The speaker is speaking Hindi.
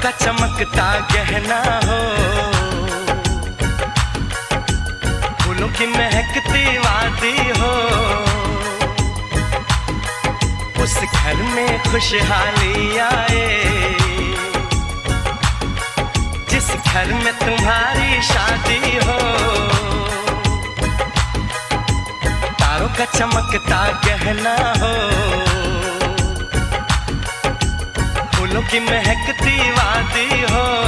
का चमकता गहना हो, फूलों की महकती वादी हो, उस घर में खुशहाली आए जिस घर में तुम्हारी शादी हो। तारों का चमकता गहना हो, फूलों की महकती वादी हो।